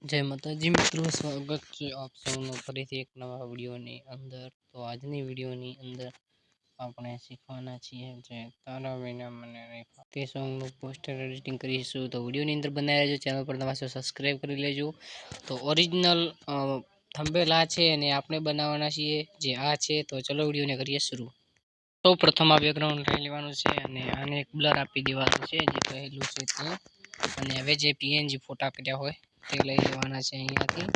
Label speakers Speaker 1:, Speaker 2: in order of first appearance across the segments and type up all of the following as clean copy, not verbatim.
Speaker 1: જય માતાજી મિત્રો, સ્વાગત છે આપ સૌનું ફરીથી એક નવા વિડીયોની અંદર। તો આજની વિડીયોની અંદર આપણે શીખવાના છીએ જે તારા વિના મને નહીં તે સોંગનું પોસ્ટર એડિટિંગ કરીશું। તો વિડીયોની અંદર બનાવી લેજો, ચેનલ પર નવા છો સબસ્ક્રાઈબ કરી લેજો। તો ઓરિજિનલ થંબનેલ આ છે અને આપણે બનાવવાના છીએ જે આ છે। તો ચલો વિડીયોને કરીએ શરૂ। તો પ્રથમ આ બેકગ્રાઉન્ડ લઈ લેવાનું છે અને આને એક બ્લર આપી દેવાનું છે જે કહેલું છે તે। અને હવે જે પીએનજી ફોટા કર્યા હોય તે લઈ લેવાના છે અહીંયાથી।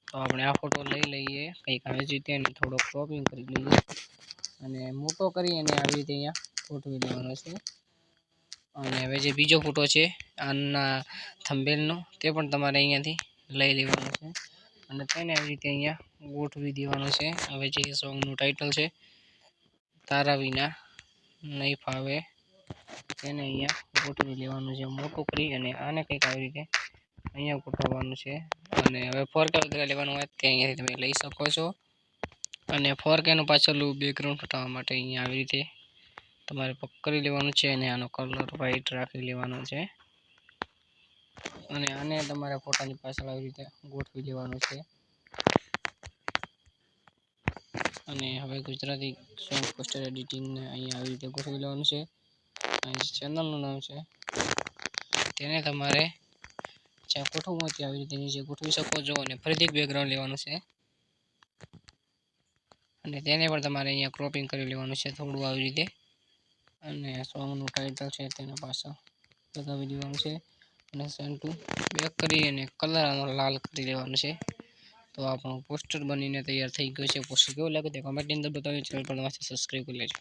Speaker 1: તો આપણે આ ફોટો લઈ લઈએ કંઈક આવી રીતે અને થોડો ક્રોપિંગ કરી લઈએ અને મોટો કરી અને આવી રીતે અહીંયા ગોઠવી લેવાનો છે। અને હવે જે બીજો ફોટો છે આના થંબનેલનો તે પણ તમારે અહીંયાથી લઈ લેવાનો છે અને તેને આવી રીતે અહીંયા ગોઠવી દેવાનો છે। હવે જે સોંગનું ટાઇટલ છે તારા વિના નહીં ફાવે તેને અહીંયા ગોઠવી લેવાનું છે મોટું કરી અને આને કંઈક આવી રીતે અહીંયા ગોઠવવાનું છે। અને હવે 4K વગેરે લેવાનું હોય તે અહીંયાથી તમે લઈ શકો છો। અને 4K નું પાછળનું બેકગ્રાઉન્ડ હટાવવા માટે અહીંયા આવી રીતે તમારે પકડી લેવાનું છે અને આનો કલર વ્હાઈટ રાખી લેવાનો છે અને આને તમારે ફોટાની પાછળ આવી રીતે ગોઠવી લેવાનું છે। અને હવે ગુજરાતી સોંગ પોસ્ટર એડિટિંગને અહીંયા આવી રીતે ગોઠવી લેવાનું છે। અહીં ચેનલનું નામ છે તેને તમારે જ્યાં ગોઠવવું હોય ત્યાં આવી રીતે નીચે ગોઠવી શકો છો અને ફરીથી બેકગ્રાઉન્ડ લેવાનું છે અને તેને પણ તમારે અહીંયા ક્રોપિંગ કરી લેવાનું છે થોડું આવી રીતે। અને સોંગનું ટાઇટલ છે તેના પાછળ લગાવી દેવાનું છે અને સેન્ટુ બેક કરી અને કલર આનો લાલ કરી દેવાનો છે। તો આપણું પોસ્ટર બનીને તૈયાર થઈ ગયું છે। પોસ્ટર કેવું લાગે તે કમેન્ટની અંદર બતાવજો, ચેનલ પર નવા સબસ્ક્રાઈબ કરી લેજો।